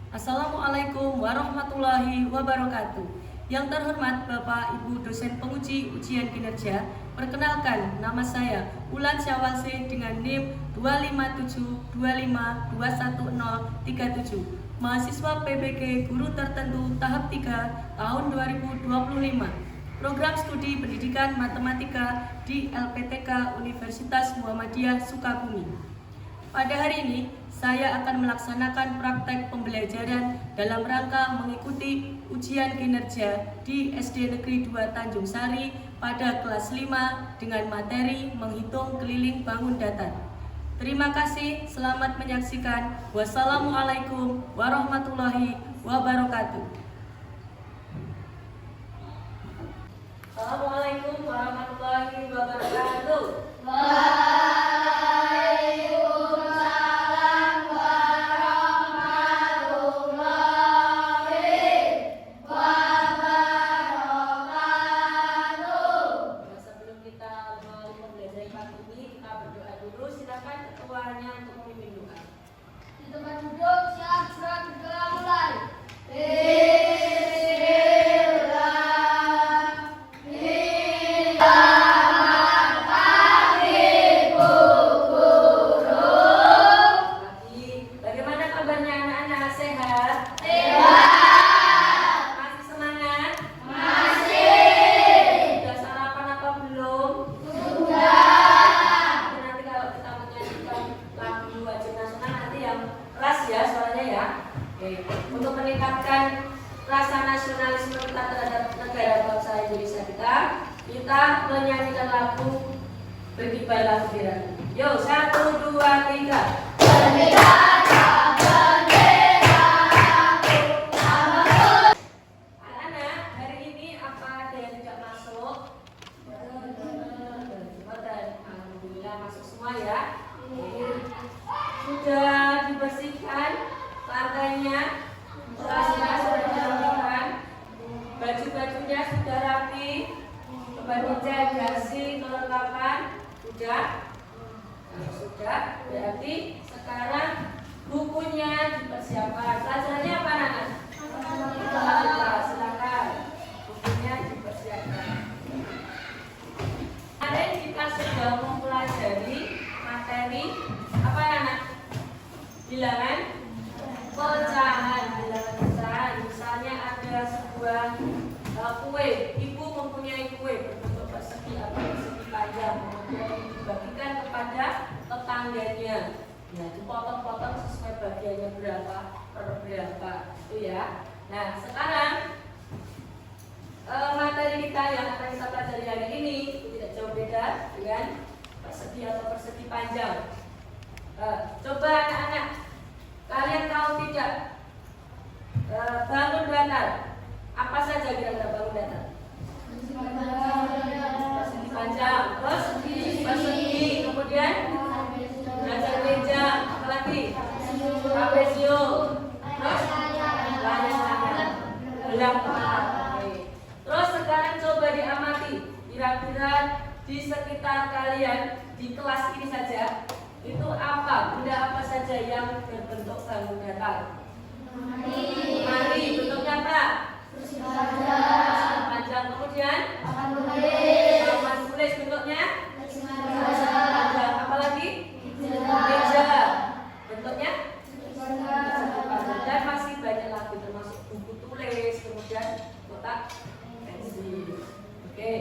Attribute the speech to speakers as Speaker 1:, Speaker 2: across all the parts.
Speaker 1: Assalamualaikum warahmatullahi wabarakatuh. Yang terhormat Bapak Ibu dosen penguji ujian kinerja, perkenalkan nama saya Ulan Syawalse dengan NIM 25725211037, mahasiswa PBG Guru Tertentu tahap 3 tahun 2025. Program studi pendidikan matematika di LPTK Universitas Muhammadiyah Sukabumi. Pada hari ini, saya akan melaksanakan praktek pembelajaran dalam rangka mengikuti ujian kinerja di SD Negeri 2 Tanjung Sari pada kelas 5 dengan materi menghitung keliling bangun datar. Terima kasih, selamat menyaksikan. Wassalamualaikum warahmatullahi wabarakatuh. Assalamualaikum warahmatullahi wabarakatuh. Untuk meningkatkan rasa nasionalisme kita terhadap negara bangsa Indonesia kita menyanyikan lagu Berkibarlah Bendera. Yo, 1, 2, 3. Bendera, bendera, anak-anak, hari ini apa ada yang tidak masuk? Alhamdulillah masuk semua ya. Sudah dibersihkan lantainya, kelasnya sudah dirapikan, baju-bajunya sudah rapi, kemeja, dasi, kelengkapan sudah. Nah, sudah, berarti sekarang bukunya dipersiapkan. Pelajarannya apa anak? Silakan, bukunya dipersiapkan. Kemarin kita sudah mempelajari materi apa anak? Bilangan pecahan. Misalnya ada sebuah kue, ibu mempunyai kue berbentuk persegi atau persegi panjang, kemudian dibagikan kepada tetangganya. Nah, dipotong-potong sesuai bagiannya berapa per berapa, itu ya. Nah, sekarang materi kita yang akan kita pelajari hari ini tidak jauh beda dengan persegi atau persegi panjang. Coba anak-anak, kalian tahu tidak bangun datar? Apa saja kira-kira bangun datar? Persegi panjang, terus persegi, kemudian belajar meja, apa lagi? Trapezio, terus layar, belah kepala. Terus sekarang coba diamati, kira-kira di sekitar kalian di kelas ini saja itu apa? Benda apa saja yang berbentuk bangun datar? Mari, bentuknya apa? Panjang, kemudian papan tulis, bentuknya panjang. Apa lagi? Meja, bentuknya dan masih banyak lagi termasuk buku tulis, kemudian kotak pensil. Oke.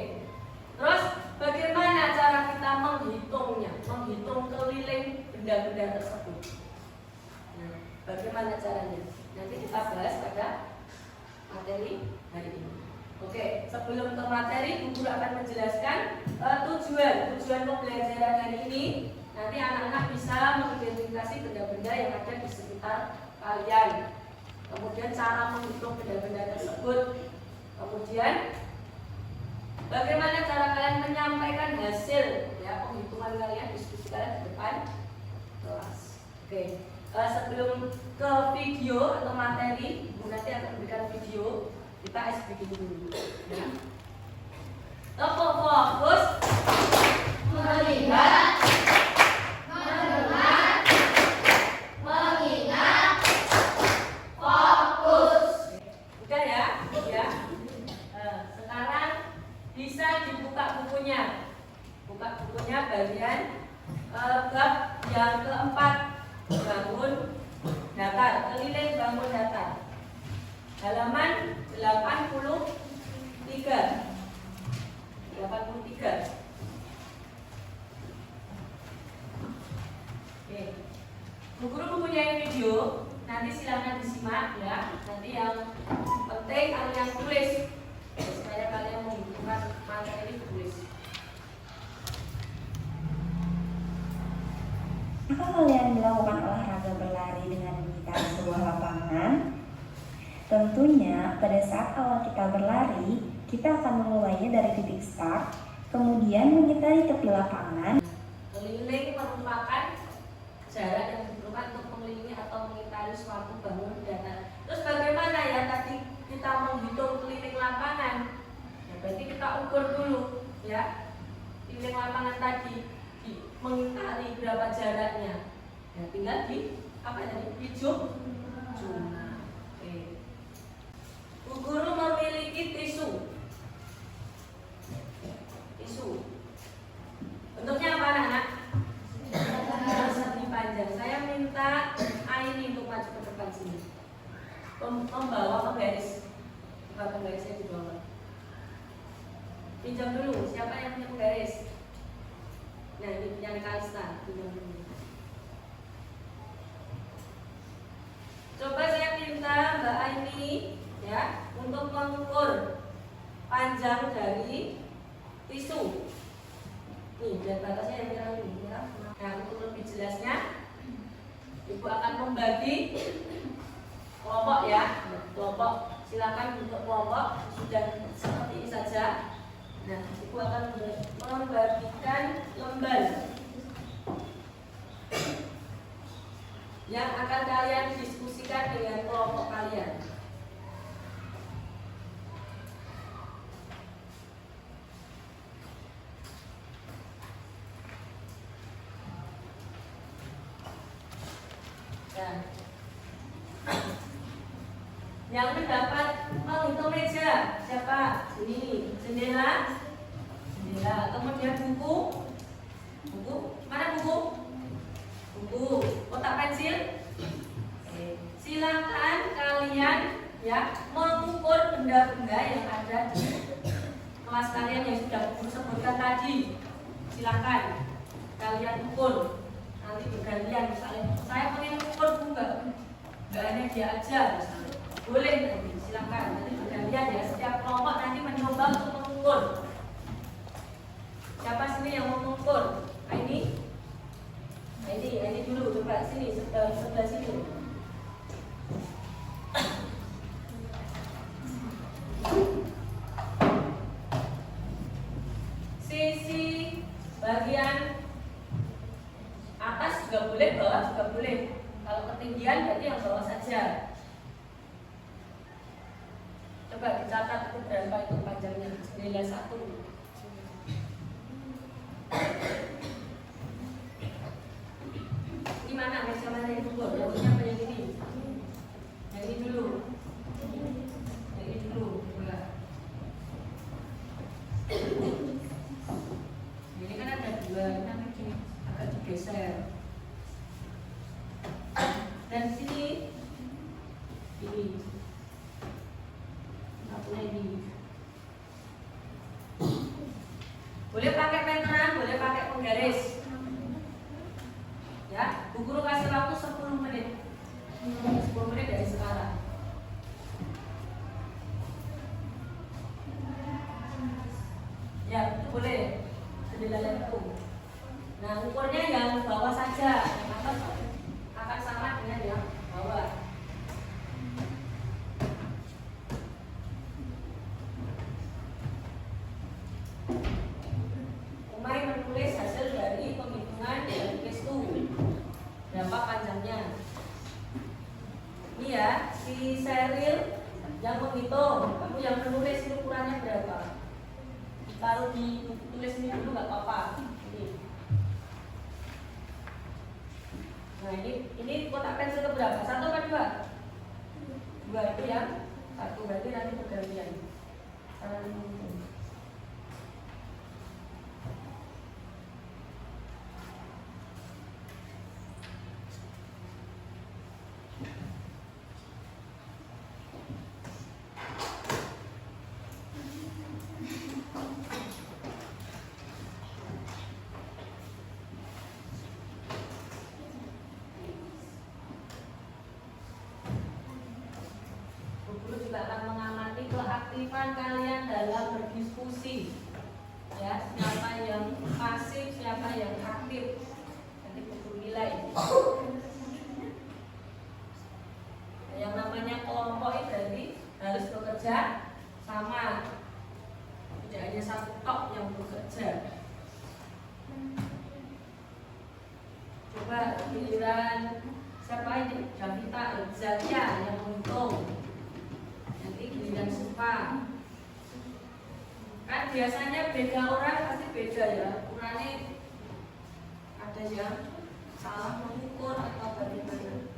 Speaker 1: Terus bagaimana cara kita menghitungnya? Menghitung keliling benda-benda tersebut. Nah, bagaimana caranya? Nanti kita bahas pada materi hari ini. Oke, sebelum ke materi, Bu Guru akan menjelaskan tujuan pembelajaran hari ini. Nanti anak-anak bisa mengidentifikasi benda-benda yang ada di sekitar kalian. Kemudian cara menghitung benda-benda tersebut. Kemudian bagaimana cara kalian menyampaikan hasil ya penghitungan kalian, diskusi kalian di depan kelas. Oke. Sebelum ke video atau materi, Bu nanti akan memberikan video, kita SBG dulu. Ya. Fokus, melihat, mendengar, mengingat, Kemudian bab yang keempat, bangun datar, keliling bangun datar. Halaman 83. Oke. Bu Guru mempunyai video, nanti silakan disimak ya. Nanti yang penting kalian tulis supaya kalian menghitungkan materi ini tulis.
Speaker 2: Apakah kalian melakukan olahraga berlari dengan mengitari sebuah lapangan? Tentunya pada saat awal kita berlari, kita akan memulainya dari titik start, kemudian mengitari tepi lapangan.
Speaker 1: Keliling merupakan jarak yang diperlukan untuk mengelilingi atau mengitari suatu bangunan datar. Terus bagaimana ya tadi kita menghitung keliling lapangan? Ya, berarti kita ukur dulu ya keliling lapangan tadi mengitari berapa jaraknya. Ya, tinggal di apa tadi? Hitung jumlah. Oke. Bu Guru memiliki tisu. Bentuknya apa anak-anak? Persegi panjang. Saya minta Aini untuk maju ke depan sini. Membawa penggaris. Bukan penggarisnya di bawah. Pinjam dulu. Siapa yang punya penggaris? Nah, ini punya Kalista. Pinjam dulu. Coba saya minta Mbak Aini ya untuk mengukur panjang dari tisu. Nih, dan batasnya yang merah ini, merah. Nah, untuk lebih jelasnya, Ibu akan membagi kelompok ya, kelompok. Silakan untuk kelompok sudah seperti ini saja. Nah, Ibu akan membagikan lembar yang akan kalian diskusikan dengan kelompok kalian. Yang mendapat menghitung meja siapa? Sini. Jendela. Kemudian buku. Mana buku? Kotak pensil. Silakan kalian ya mengukur benda-benda yang ada di kelas kalian yang sudah Guru sebutkan tadi. Silakan kalian ukur. Nanti bergantian misalnya saya pengen ukur bunga. Gak hanya dia aja misalnya. Boleh nanti, silakan. Nanti bergantian ya. Setiap kelompok nanti mencoba untuk mengukur. Siapa sini yang mau mengukur? Ini dulu. Coba sini, sebelah sini. Sisi bagian atas juga boleh, bawah juga boleh. Kalau ketinggian berarti yang bawah saja. Coba dicatat itu berapa itu panjangnya. Nilai 1. Ini mana meja mana yang ukur? Yang punya apa yang ini? Yang ini dulu. Yang ini dulu. Coba. Ini kan ada 2. Ini agak digeser. Dan sini ini. Boleh pakai meteran, boleh pakai penggaris. Ya, Bu Guru kasih waktu 10 menit. 10 menit dari sekarang. Ya, itu boleh. Jendela itu. Nah, ukurnya yang bawah saja. Yang atas akan sama dengan yang bawah. Umay menulis hasil dari penghitungan dari case 2. Berapa panjangnya? Ini ya, si Sheryl yang menghitung, kamu yang menulis ini ukurannya berapa? Taruh di tulis ini dulu nggak apa-apa. Nah ini kotak pensil ke berapa? 1 atau 2? 2 itu yang 1, berarti nanti pergantian. kemampuan kalian dalam berdiskusi. Ya, siapa yang pasif, siapa yang aktif. Nanti buku nilai. Yang namanya kelompok itu berarti harus bekerja sama. Tidak hanya satu tok yang bekerja. Coba giliran siapa ini? Davita, Zakia yang untung. Nanti giliran Supa. Kan biasanya beda orang pasti beda ya. Ukurannya ada yang salah mengukur atau bagaimana.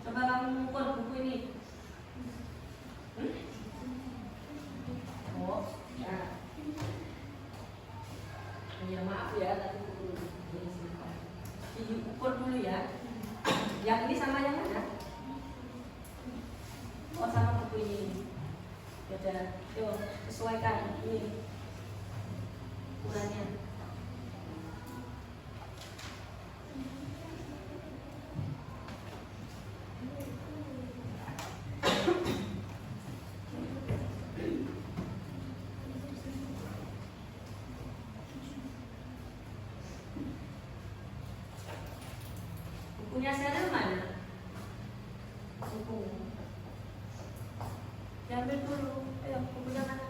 Speaker 1: Coba kamu mengukur buku ini. Oh, ya. Ya maaf ya, tadi buku ini diukur dulu ya. Yang ini sama yang mana? Oh, sama buku ini. Ya, yuk sesuaikan ini ukurannya. Bukunya saya mana? Buku. Diambil dulu. Ayo, bukunya mana?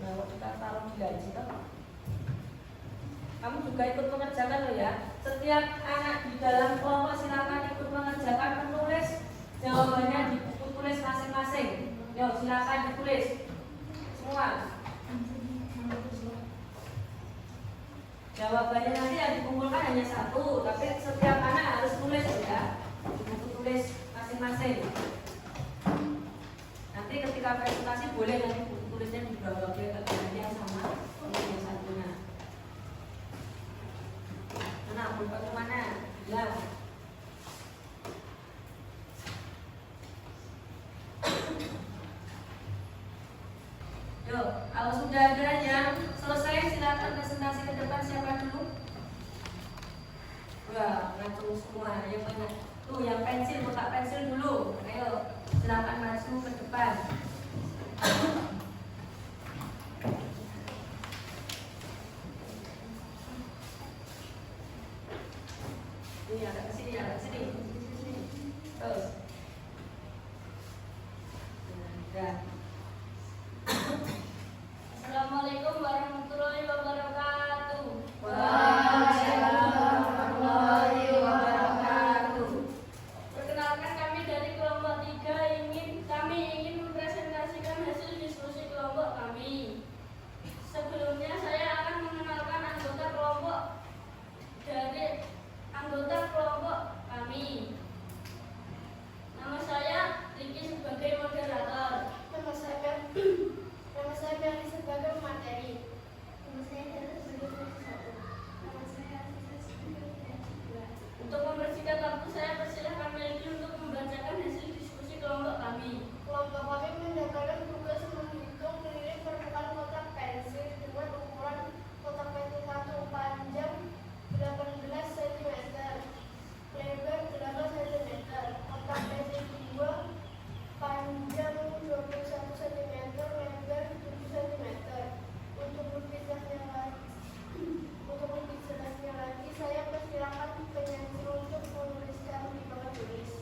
Speaker 1: Nah, kita taruh di gaji toh. Kamu juga ikut mengerjakan loh ya. Setiap anak di dalam kelompok silakan ikut mengerjakan menulis jawabannya di buku tulis masing-masing. Yo, silakan ditulis semua. Jawabannya nanti yang dikumpulkan hanya satu, tapi setiap anak harus tulis ya di buku tulis masing-masing. Nanti ketika presentasi boleh nanti buku tulisnya dibawa ke kerjaan yang sama untuk yang satunya. Anak buka kemana? Ya. Yuk, kalau sudah ada yang selesai silakan presentasi ke depan. Siapa dulu? Wah, langsung semua yang banyak. Tuh, yang pensil, kotak pensil dulu. Ayo, silakan maju ke depan. Ini agak kesini, agak kesini. Terus. Nah,
Speaker 3: Assalamualaikum warahmatullahi wabarakatuh.
Speaker 1: Waalaikumsalam warahmatullahi wabarakatuh.
Speaker 3: Perkenalkan, kami dari kelompok 3 kami ingin mempresentasikan hasil diskusi kelompok kami. Sebelumnya saya akan mengenalkan anggota kelompok kami. Nama saya Riki sebagai moderator. Nama saya Berli sebagai materi. Nama saya Dara sebagai satu. Nama saya Asisa sebagai 2. Untuk membersihkan waktu, saya persilahkan Melki untuk membacakan hasil diskusi kelompok kami. Kelompok kami mendapatkan tugas menghitung keliling permukaan kotak pensil dengan ukuran kotak pensil 1 panjang 18 cm, lebar 8 cm, kotak pensil 2 panjang 21 cm, lebar 7 cm. Untuk lebih jelasnya lagi, saya persilakan penyanyi untuk menuliskan di papan tulis.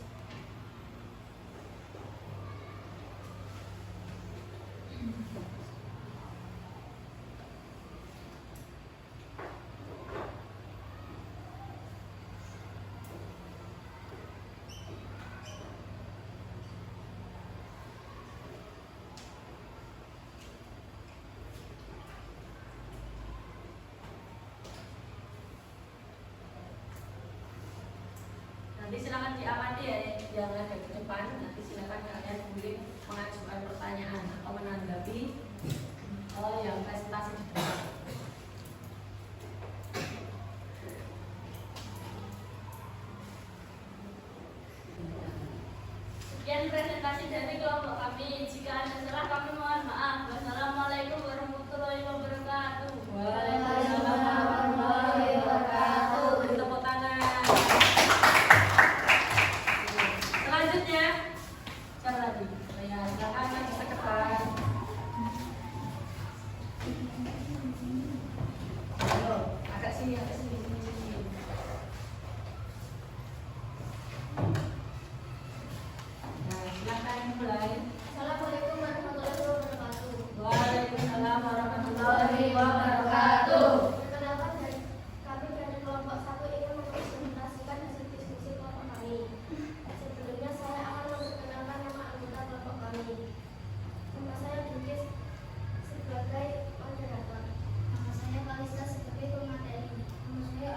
Speaker 1: nanti silakan diamati ya yang ada di depan. Nanti silakan kalian boleh mengajukan pertanyaan atau menanggapi yang presentasi di depan.
Speaker 3: Sekian presentasi dari kelompok kami. Jika ada salah, kami mohon maaf. Wassalamualaikum warahmatullahi wabarakatuh.
Speaker 1: Waalaikumsalam warahmatullahi wabarakatuh. Beri tepuk tangan. Selanjutnya, siapa lagi? sini, agak sini, sini, sini. Nah, silakan mulai.
Speaker 3: Assalamualaikum warahmatullahi wabarakatuh.
Speaker 1: Waalaikumsalam warahmatullahi wabarakatuh.
Speaker 3: Perkenalkan kami dari kelompok 1 ingin mempresentasikan hasil diskusi kelompok kami. Sebelumnya saya akan memperkenalkan nama anggota kelompok kami. Nama saya Dukis sebagai moderator. Nama saya Kalista sebagai pemateri. Nama saya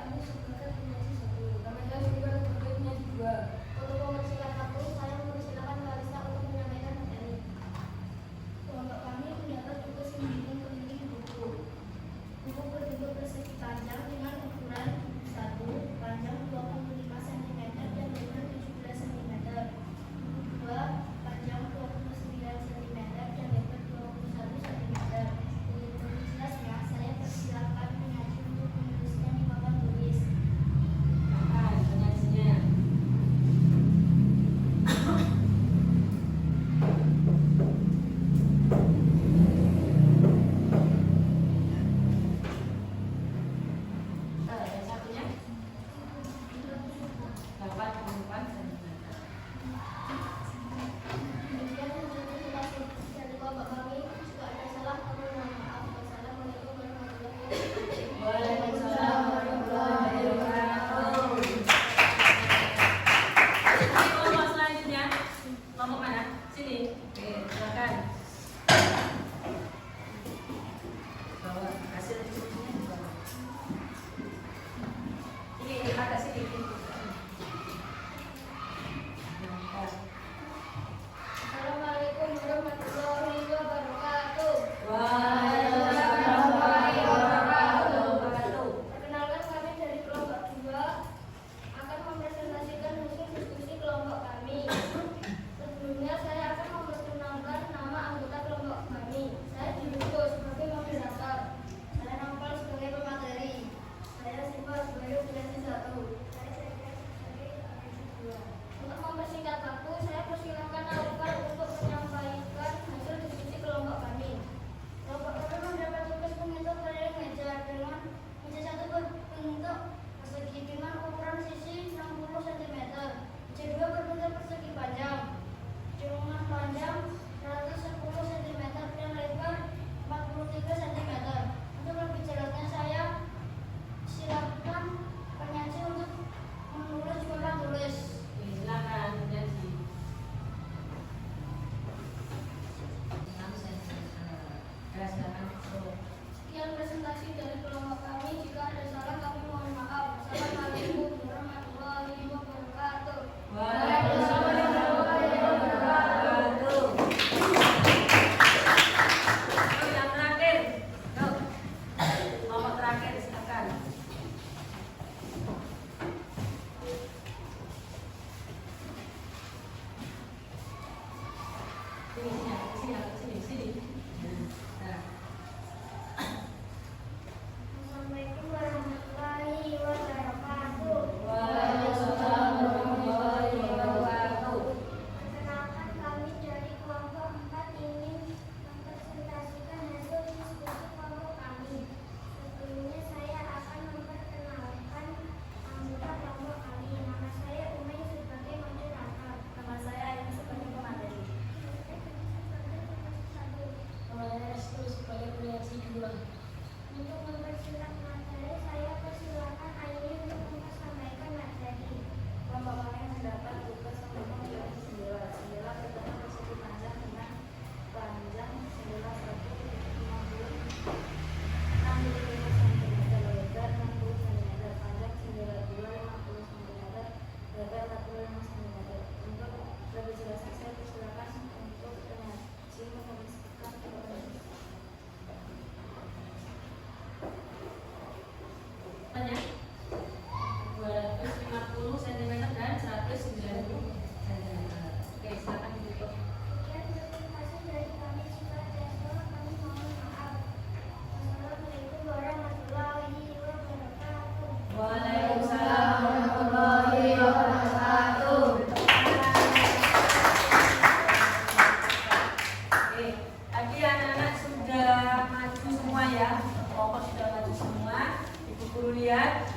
Speaker 1: Guru lihat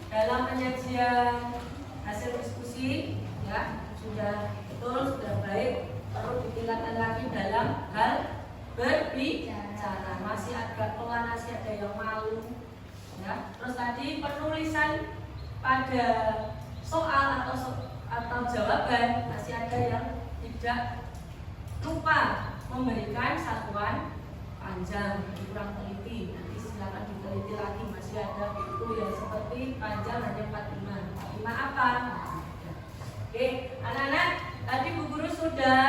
Speaker 1: dalam penyajian hasil diskusi ya sudah betul, sudah baik, perlu ditingkatkan lagi dalam hal berbicara. Masih agak pelan, masih ada yang malu ya. Terus tadi penulisan pada soal atau jawaban masih ada yang tidak lupa memberikan satuan panjang, kurang teliti. Nanti silakan diteliti lagi, masih ada itu yang seperti panjang hanya 45. 45 apa? Oke, anak-anak, tadi Bu Guru sudah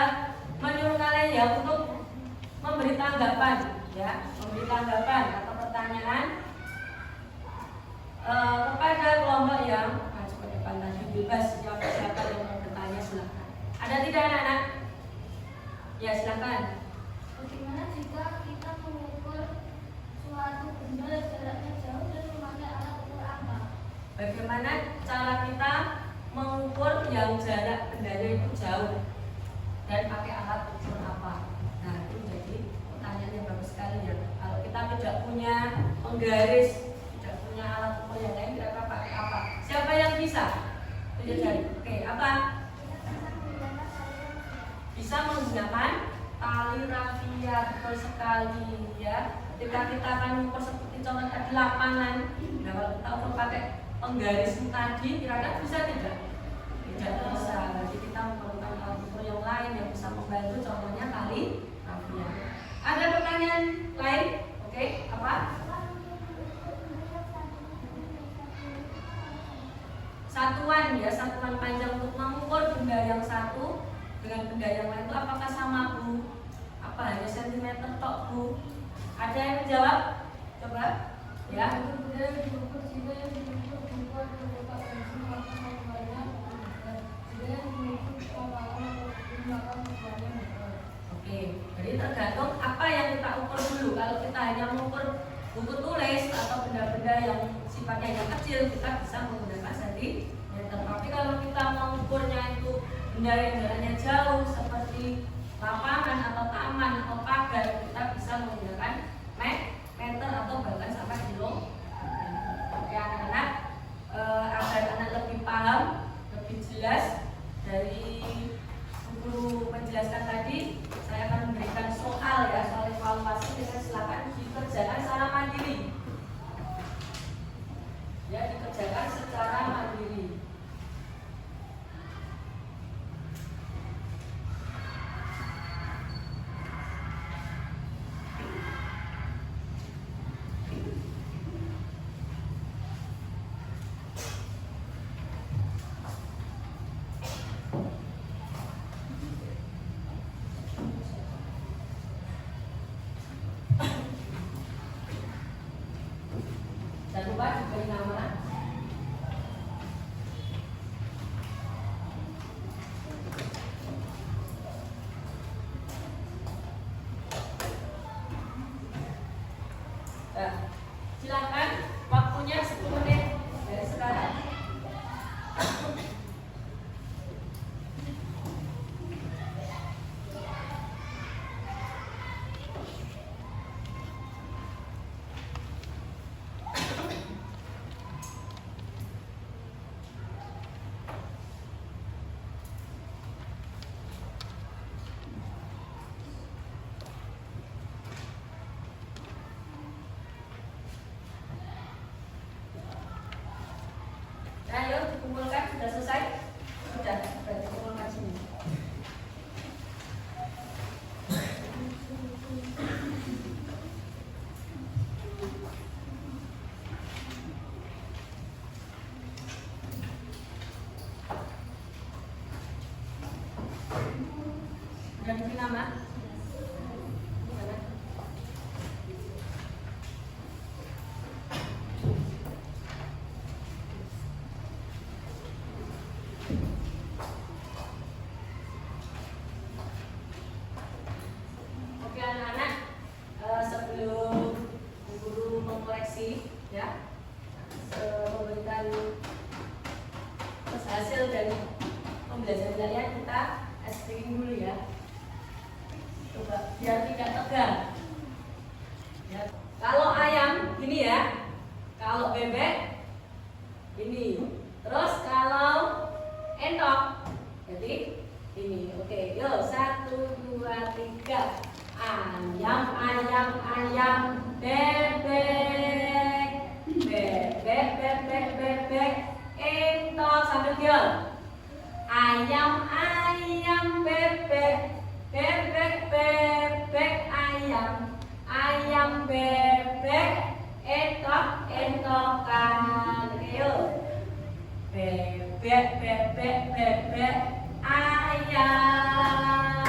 Speaker 1: menyuruh kalian ya untuk memberi tanggapan ya, memberi tanggapan atau pertanyaan kepada kelompok yang maju ke depan tadi. Bebas siapa yang mau bertanya silakan. Ada tidak anak-anak? Ya silakan.
Speaker 3: Bagaimana jika kita mengukur suatu benda jaraknya jauh dan memakai alat ukur apa?
Speaker 1: Bagaimana cara kita mengukur yang jarak bendanya itu jauh dan pakai alat ukur apa? Nah itu jadi pertanyaan yang bagus sekali ya. Kalau kita tidak punya penggaris, tidak punya alat ukur yang lain, kira-kira pakai apa? Siapa yang bisa? Tunjuk jari. Oke, apa? Bisa menggunakan tali rafia, betul sekali ya. Ketika kita akan mengukur seperti contoh tadi lapangan, nah kalau kita ukur pakai penggaris tadi, kira-kira bisa tidak? Tidak bisa. Jadi kita memerlukan alat ukur yang lain yang bisa membantu, contohnya tali rafia. Ada pertanyaan lain? Oke, apa? Satuan ya, satuan panjang untuk mengukur benda yang satu dengan benda yang lain itu apakah sama Bu? Apa hanya sentimeter tok Bu? Ada yang menjawab? Coba ya. Oke, jadi tergantung apa yang kita ukur dulu. Kalau kita hanya mengukur buku tulis atau benda-benda yang sifatnya yang kecil, kita bisa menggunakan sentimeter. Tapi kalau kita mengukurnya itu benda yang jaraknya jauh seperti lapangan atau taman atau pagar, kita bisa menggunakan meter atau bahkan sampai kilo. Oke anak-anak, agar anak lebih paham, lebih jelas dari guru menjelaskan tadi, saya akan memberikan soal ya, soal evaluasi dengan silakan dikerjakan secara mandiri. Ya, dikerjakan secara mandiri. Jangan lupa diberi nama. Nah, silakan waktunya 10 menit dari sekarang. Ayo dikumpulkan, sudah selesai? Sudah dikumpulkan sini. Sudah diberi nama? Oke anak-anak, sebelum guru mengoreksi ya, memberikan hasil dari pembelajaran kalian, kita screening dulu ya. Coba biar tidak tegang. Ya. Kalau ayam gini ya, Kalau bebek ini. Terus kalau entok jadi ini. Oke, yuk 1, 2, 3. Ayam, ayam, ayam, bebek, bebek, bebek, bebek, entok sambil diam. Ayam, ayam, bebek, bebek, bebek, ayam, ayam, bebek, entok, entokan. Oke, yuk. Bebek, bebek, bebek, ayam,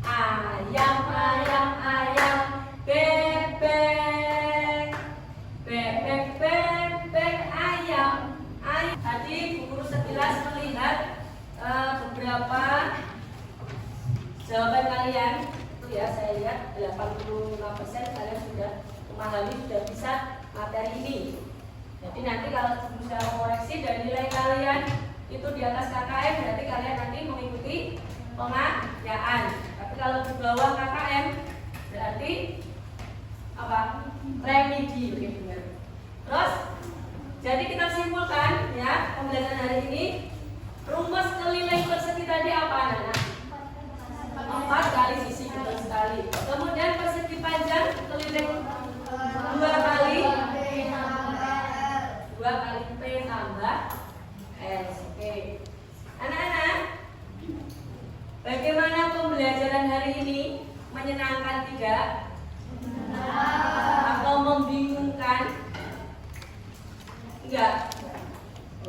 Speaker 1: ayam, ayam, ayam, bebek, bebek, bebek, ayam, ayam. Tadi Bu Guru sekilas melihat beberapa jawaban kalian itu ya, saya lihat 85% kalian sudah memahami, sudah bisa materi ini. Jadi nanti kalau bisa koreksi dan nilai kalian itu di atas KKM, berarti kalian nanti mengikuti pengajaraan. Tapi kalau di bawah KKM berarti apa? Remedi, oke benar. Terus jadi kita simpulkan ya pembelajaran hari ini. Rumus keliling persegi tadi apa anak-anak? 4 kali sisi, betul sekali. Kemudian persegi panjang keliling 2 kali P tambah S. Oke. Anak-anak, bagaimana pembelajaran hari ini? Menyenangkan tidak? Atau membingungkan? Enggak?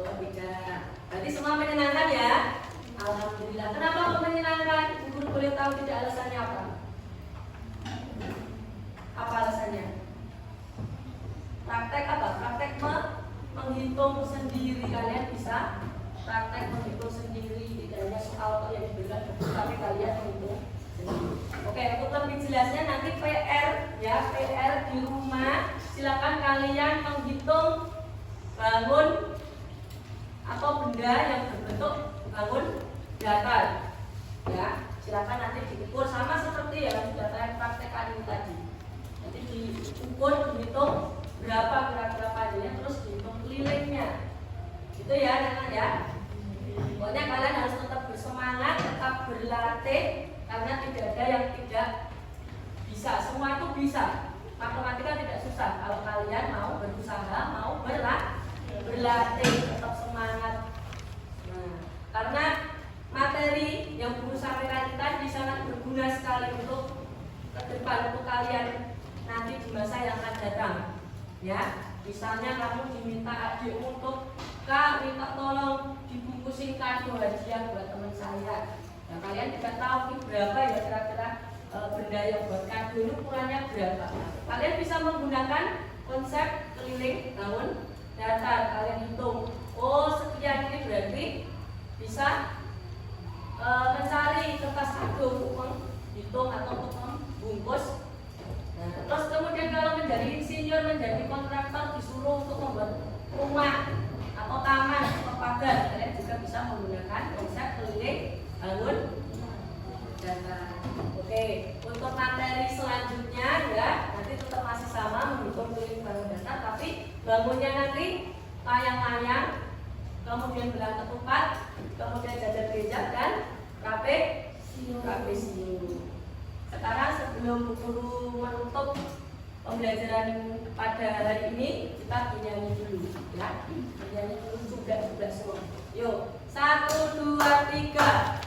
Speaker 1: Oh tidak. Berarti semua menyenangkan ya? Alhamdulillah. Kenapa kok menyenangkan? Guru boleh tahu tidak alasannya apa? Apa alasannya? Praktek apa? Praktek menghitung sendiri. Kalian bisa praktek menghitung sendiri. Tidak hanya soal yang diberikan buku, tapi kalian menghitung sendiri. Oke, untuk lebih jelasnya nanti PR ya, PR di rumah. Silakan kalian menghitung bangun atau benda yang berbentuk bangun datar. Ya, silakan nanti diukur sama seperti yang sudah saya praktekkan ini tadi. Nanti diukur, dihitung berapa kira-kira panjangnya, terus dihitung kelilingnya. Gitu ya, anak-anak ya. Pokoknya kalian harus tetap bersemangat, tetap berlatih, karena tidak ada yang tidak bisa. Semua itu bisa. Matematika tidak susah kalau kalian mau berusaha, mau berlatih, tetap semangat. Nah, karena materi yang Guru sampaikan tadi sangat berguna sekali untuk ke depan, untuk kalian nanti di masa yang akan datang. Ya, misalnya kamu diminta adikmu untuk Kak, minta tolong dibungkusin kado hadiah buat teman saya. Nah, kalian tidak tahu nih berapa ya kira-kira benda yang buat kado ini ukurannya berapa. Kalian bisa menggunakan konsep keliling bangun datar. Kalian hitung, oh sekian ini berarti bisa mencari kertas kado untuk menghitung atau untuk membungkus. Nah, terus kemudian kalau menjadi insinyur, menjadi kontraktor, disuruh untuk membuat rumah atau taman atau pagar, kalian juga bisa menggunakan konsep keliling bangun datar. Oke, untuk materi selanjutnya ya nanti tetap masih sama menghitung keliling bangun datar, tapi bangunnya nanti layang-layang, kemudian belang ketupat, kemudian jajar gereja dan trapesium. Sekarang sebelum Guru menutup pembelajaran pada hari ini, kita bernyanyi dulu ya. Bernyanyi dulu juga semua. Yuk, 1, 2, 3.